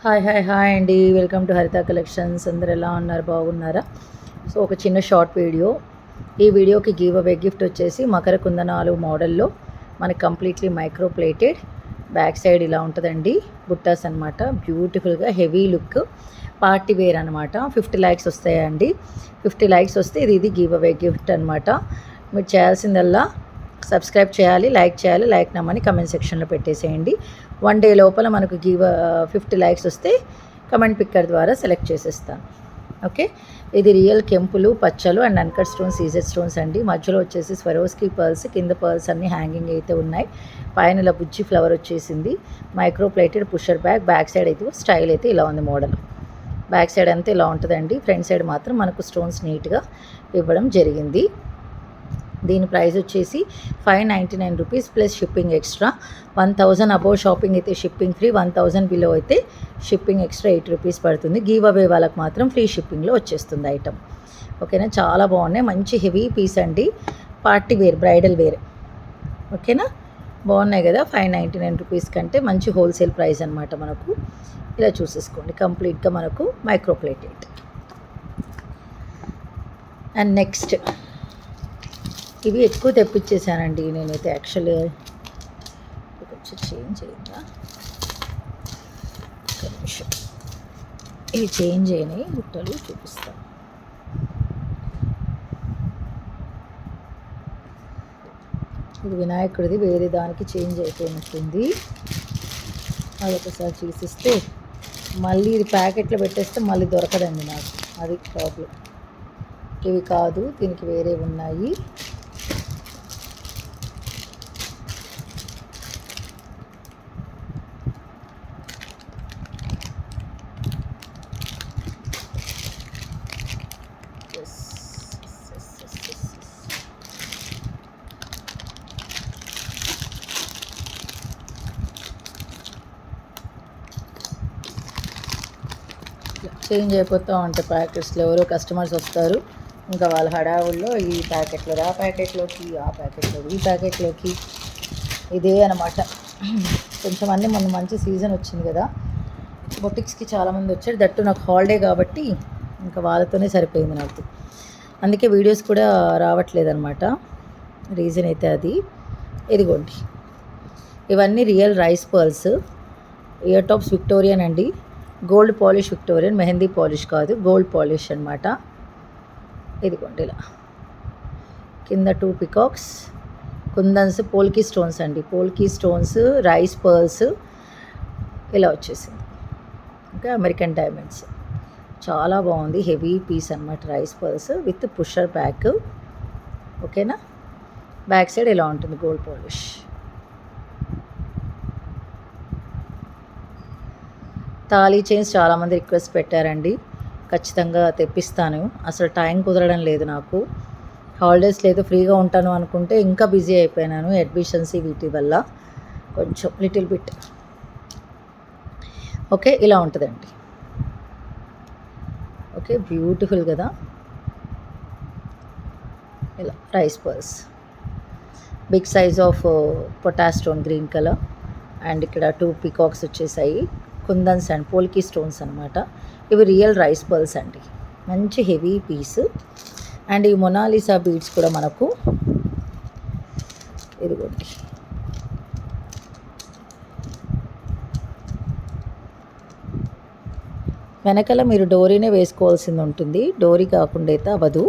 Hi అండి. Welcome to హరిత collections. అందరు ఎలా ఉన్నారు? బాగున్నారా? సో ఒక చిన్న షార్ట్ వీడియో. ఈ వీడియోకి గివ్ అవే గిఫ్ట్ వచ్చేసి మకర కుందనాలు మోడల్లో మనకి completely micro plated back side ఇలా ఉంటుందండి. బుట్టాస్ అనమాట. బ్యూటిఫుల్గా హెవీ లుక్ పార్టీ వేర్ అనమాట. 50 లైక్స్ వస్తాయండి. 50 లైక్స్ వస్తే ఇది గివ్ అవే గిఫ్ట్ అనమాట. మీరు చేయాల్సిందల్లా సబ్స్క్రైబ్ చేయాలి, లైక్ నమ్మని కమెంట్ సెక్షన్లో పెట్టేసేయండి. 1 డే లోపల మనకు 50 లైక్స్ వస్తే కమెంట్ పిక్కర్ ద్వారా సెలెక్ట్ చేసేస్తాను. ఓకే, ఇది రియల్ కెంపులు, పచ్చలు and uncut stones, CZ stones అండి. మధ్యలో వచ్చేసి స్వరోస్కి పర్ల్స్, కింద పర్ల్స్ అన్నీ హ్యాంగింగ్ అయితే ఉన్నాయి. పైన ఇలా బుజ్జి ఫ్లవర్ వచ్చేసింది. Micro plated pusher back side అయితే స్టైల్ అయితే ఇలా ఉంది. మోడల్ బ్యాక్ సైడ్ అంతా ఇలా ఉంటుందండి. ఫ్రంట్ సైడ్ మాత్రం మనకు స్టోన్స్ నీట్గా ఇవ్వడం జరిగింది. దీని ప్రైస్ వచ్చేసి 599 rupees plus shipping extra. 1000 above shopping అయితే షిప్పింగ్ ఫ్రీ, 1000 బిలో అయితే షిప్పింగ్ ఎక్స్ట్రా 8 రూపీస్ పడుతుంది. గివ్ అవే వాళ్ళకి మాత్రం ఫ్రీ షిప్పింగ్లో వచ్చేస్తుంది ఐటమ్. ఓకేనా, చాలా బాగున్నాయి. మంచి హెవీ పీస్ అండి. Party wear, bridal wear. ఓకేనా, బాగున్నాయి కదా. 599 రూపీస్ కంటే మంచి హోల్సేల్ ప్రైస్ అనమాట. మనకు ఇలా చూసేసుకోండి. కంప్లీట్గా మనకు మైక్రో ప్లేటెడ్. అండ్ నెక్స్ట్ ఇవి ఎక్కువ తెప్పించేసానండి నేనైతే. యాక్చువల్లీ కొంచెం చేంజ్ అయిందా, ఇవి చేంజ్ అయినాయి. బుట్టలు చూపిస్తాను. ఇది వినాయకుడిది, వేరే దానికి చేంజ్ అయిపోయినట్టుంది. అది ఒకసారి చూసిస్తే మళ్ళీ ఇది ప్యాకెట్లో పెట్టేస్తే మళ్ళీ దొరకదండి నాకు. అది ప్రాబ్లం. ఇవి కాదు, దీనికి వేరే ఉన్నాయి. చేంజ్ అయిపోతూ ఉంటాయి ప్యాకెట్స్లో. ఎవరో కస్టమర్స్ వస్తారు, ఇంకా వాళ్ళ హడావుల్లో ఈ ప్యాకెట్లో ఆ ప్యాకెట్లోకి, ఆ ప్యాకెట్లో ఈ ప్యాకెట్లోకి, ఇదే అనమాట. కొంచెం అన్నీ మంచి సీజన్ వచ్చింది కదా, బొటిక్స్కి చాలామంది వచ్చారు. దట్టు నాకు హాలిడే కాబట్టి ఇంకా వాళ్ళతోనే సరిపోయింది నాకు. అందుకే వీడియోస్ కూడా రావట్లేదు అనమాట. రీజన్ అయితే అది. ఇదిగోండి, ఇవన్నీ real rice pearls. Ear tops Victorian అండి. Gold polish Victorian, mehndi polish కాదు, గోల్డ్ పాలిష్ అనమాట. ఇదిగోండి ఇలా కింద 2 పికాక్స్, కుందన్స్, పోల్కీ స్టోన్స్ అండి. పోల్కీ స్టోన్స్, రైస్ పర్ల్స్ ఇలా వచ్చేసింది. ఇంకా అమెరికన్ డైమండ్స్. చాలా బాగుంది. హెవీ పీస్ అనమాట. Rice pearls with pusher back. ఓకేనా, బ్యాక్ సైడ్ ఇలా ఉంటుంది గోల్డ్ పాలిష్. తాళీ చైన్స్ చాలామంది రిక్వెస్ట్ పెట్టారండి. ఖచ్చితంగా తెప్పిస్తాను. అసలు టైం కుదరడం లేదు నాకు. హాలిడేస్ లేదు, ఫ్రీగా ఉంటాను అనుకుంటే ఇంకా బిజీ అయిపోయినాను. అడ్మిషన్స్ వీటి వల్ల కొంచెం లిటిల్ బిట్. ఓకే, ఇలా ఉంటుందండి. ఓకే, బ్యూటిఫుల్ కదా. ఇలా rice pearls, big size of potash stone green colour. And ఇక్కడ 2 పికాక్స్ వచ్చేసాయి. కుందన్స్ అండ్ పోల్కీ స్టోన్స్ అనమాట. ఇవి రియల్ రైస్ పర్ల్స్ అండి. మంచి హెవీ పీస్. అండ్ ఈ మొనాలిసా బీడ్స్ కూడా మనకు ఇదిగోండి. వెనకాల మీరు డోరీనే వేసుకోవాల్సింది ఉంటుంది. డోరీ కాకుండా అయితే అవ్వదు.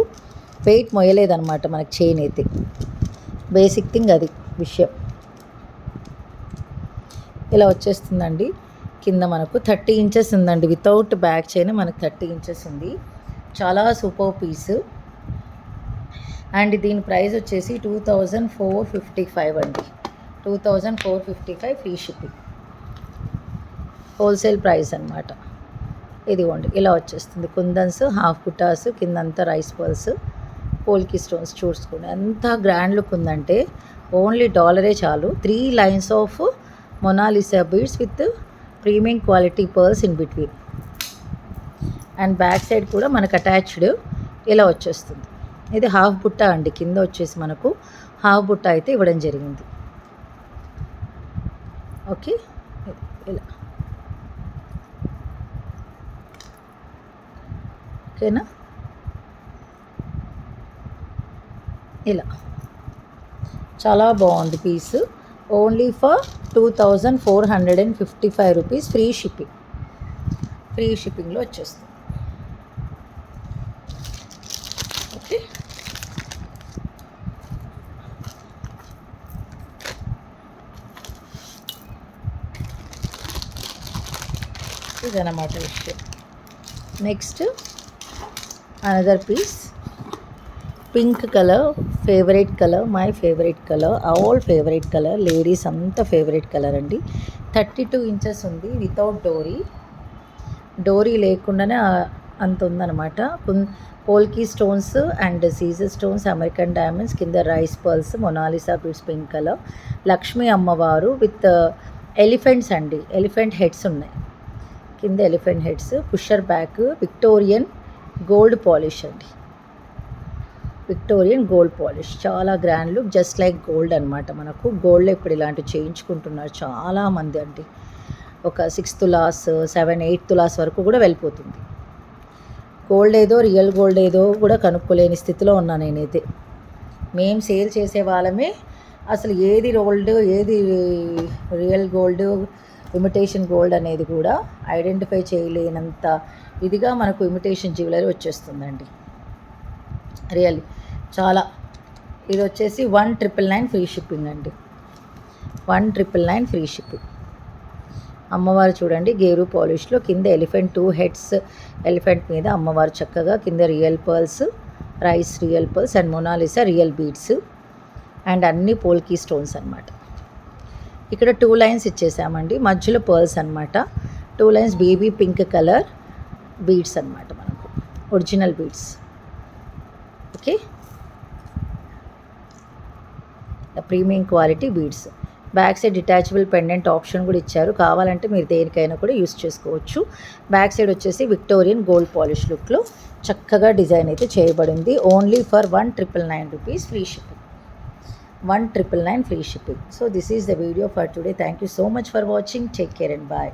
వెయిట్ మొయ్యలేదన్నమాట మనకి చైన్ అయితే. బేసిక్ థింగ్ అది విషయం. ఇలా వచ్చేస్తుందండి. కింద మనకు 30 ఇంచెస్ ఉందండి. వితౌట్ బ్యాక్ చైన్ మనకు 30 ఇంచెస్ ఉంది. చాలా సూపర్ పీస్. అండ్ దీని ప్రైస్ వచ్చేసి 2455 అండి. 2455 ఫ్రీ షిప్పింగ్. హోల్సేల్ ప్రైస్ అనమాట. ఇదిగోండి ఇలా వచ్చేస్తుంది. కుందన్స్, హాఫ్ బుటాస్, కిందంతా రైస్ పర్ల్స్, పోల్కీ స్టోన్స్. చూసుకోండి ఎంత గ్రాండ్ లుక్ ఉందంటే ఓన్లీ $1 చాలు. 3 lines of Mona Lisa beads with premium quality pearls in between. And back side కూడా మనకు అటాచ్డ్ ఇలా వచ్చేస్తుంది. ఇది హాఫ్ బుట్ట అండి. కింద వచ్చేసి మనకు హాఫ్ బుట్ట అయితే ఇవ్వడం జరిగింది. ఓకే, ఇలా ఓకేనా. ఇలా చాలా బాగుంది piece. Only for 2455 rupees. Free షిప్పింగ్లో వచ్చేస్తుంది. ఓకే, ఇదన్నమాట విషయం. Next another piece, pink colour, favourite colour, my favourite colour, all favourite colour, ladies అంతా ఫేవరెట్ కలర్ అండి. 32 ఇంచెస్ ఉంది, వితౌట్ డోరీ లేకుండానే అంత ఉందన్నమాట. పోల్కీ స్టోన్స్ అండ్ సీజర్ స్టోన్స్, అమెరికన్ డైమండ్స్, కింద rice pearls, Mona Lisa beads, pink colour, Lakshmi అమ్మవారు విత్ ఎలిఫెంట్స్ అండి, ఎలిఫెంట్ హెడ్స్ ఉన్నాయి కింద, elephant heads, pusher back, Victorian gold polish అండి, విక్టోరియన్ గోల్డ్ పాలిష్. చాలా grand look, just like gold అనమాట. మనకు గోల్డ్లో ఇప్పుడు ఇలాంటివి చేయించుకుంటున్నారు చాలామంది అండి. ఒక 6 తులాస్, 7-8 తులాస్ వరకు కూడా వెళ్ళిపోతుంది. గోల్డ్ ఏదో రియల్ గోల్డ్ ఏదో కూడా కనుక్కోలేని స్థితిలో ఉన్నా నేనైతే. మేము సేల్ చేసే వాళ్ళమే అసలు ఏది గోల్డ్, ఏది రియల్ గోల్డ్, ఇమిటేషన్ గోల్డ్ అనేది కూడా ఐడెంటిఫై చేయలేనంత ఇదిగా మనకు ఇమిటేషన్ జ్యువెలరీ వచ్చేస్తుందండి. రియల్లీ చాలా. ఇది వచ్చేసి 1999 ఫ్రీ షిప్పింగ్ అండి, 1999 ఫ్రీ షిప్పింగ్. అమ్మవారు చూడండి గేరు పాలిష్లో, కింద ఎలిఫెంట్ 2 హెడ్స్, ఎలిఫెంట్ మీద అమ్మవారు చక్కగా, కింద real pearls, rice real pearls and Mona Lisa real beads and అన్ని పోల్కీ స్టోన్స్ అనమాట. ఇక్కడ 2 లైన్స్ ఇచ్చేసామండి, మధ్యలో పర్ల్స్ అనమాట. 2 lines baby pink colour beads అనమాట, మనకు original beads. Okay, premium quality beads. Back side detachable pendant option కూడా ఇచ్చారు, కావాలంటే మీరు దేనికైనా కూడా యూస్ చేసుకోవచ్చు. బ్యాక్ సైడ్ వచ్చేసి విక్టోరియన్ గోల్డ్ పాలిష్ లుక్లో చక్కగా డిజైన్ అయితే చేయబడింది. Only for 1999 rupees free shipping, 1999 free shipping. So this is the video for today. Thank you so much for watching. Take care and bye.